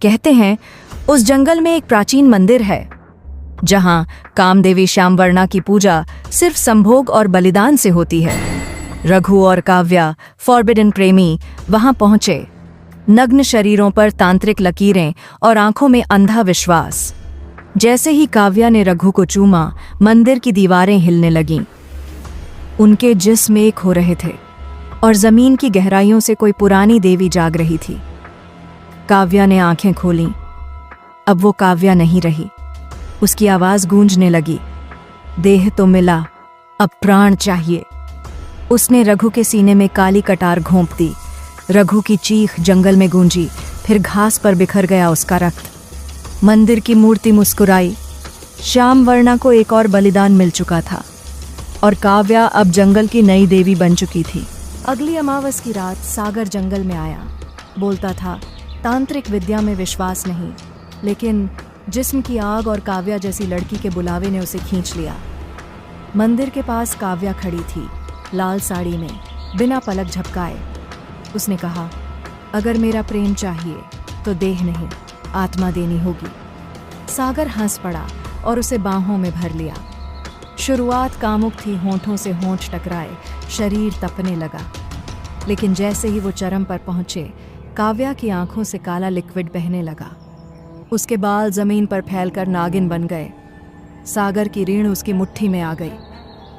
कहते हैं उस जंगल में एक प्राचीन मंदिर है जहां कामदेवी श्यामवर्णा की पूजा सिर्फ संभोग और बलिदान से होती है। रघु और काव्या फॉरबिडन प्रेमी वहां पहुंचे। नग्न शरीरों पर तांत्रिक लकीरें और आंखों में अंधा विश्वास। जैसे ही काव्या ने रघु को चूमा, मंदिर की दीवारें हिलने लगीं। उनके जिस्म एक हो रहे थे और जमीन की गहराइयों से कोई पुरानी देवी जाग रही थी। काव्या ने आंखें खोलीं। अब वो काव्या नहीं रही। उसकी आवाज गूंजने लगी, देह तो मिला, अब प्राण चाहिए। उसने रघु के सीने में काली कटार घोंप दी। रघु की चीख जंगल में गूंजी, फिर घास पर बिखर गया उसका रक्त। मंदिर की मूर्ति मुस्कुराई। श्यामवर्णा को एक और बलिदान मिल चुका था और काव्या अब जंगल की नई देवी बन चुकी थी। अगली अमावस की रात सागर जंगल में आया। बोलता था, तांत्रिक विद्या में विश्वास नहीं, लेकिन जिस्म की आग और काव्या जैसी लड़की के बुलावे ने उसे खींच लिया। मंदिर के पास काव्या खड़ी थी, लाल साड़ी में, बिना पलक झपकाए। उसने कहा, अगर मेरा प्रेम चाहिए तो देह नहीं, आत्मा देनी होगी। सागर हंस पड़ा और उसे बाहों में भर लिया। शुरुआत कामुक थी, होंठों से होंठ टकराए, शरीर तपने लगा। लेकिन जैसे ही वो चरम पर पहुंचे, काव्या की आंखों से काला लिक्विड बहने लगा। उसके बाल जमीन पर फैलकर नागिन बन गए। सागर की रीढ़ उसकी मुट्ठी में आ गई।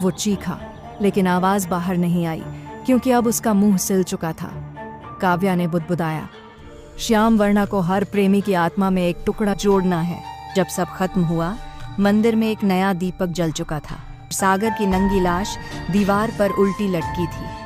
वो चीखा, लेकिन आवाज बाहर नहीं आई, क्योंकि अब उसका मुंह सिल चुका था। काव्या ने बुदबुदाया, श्यामवर्णा को हर प्रेमी की आत्मा में एक टुकड़ा जोड़ना है। जब सब खत्म हुआ, मंदिर में एक नया दीपक जल चुका था। सागर की नंगी लाश दीवार पर उल्टी लटकी थी।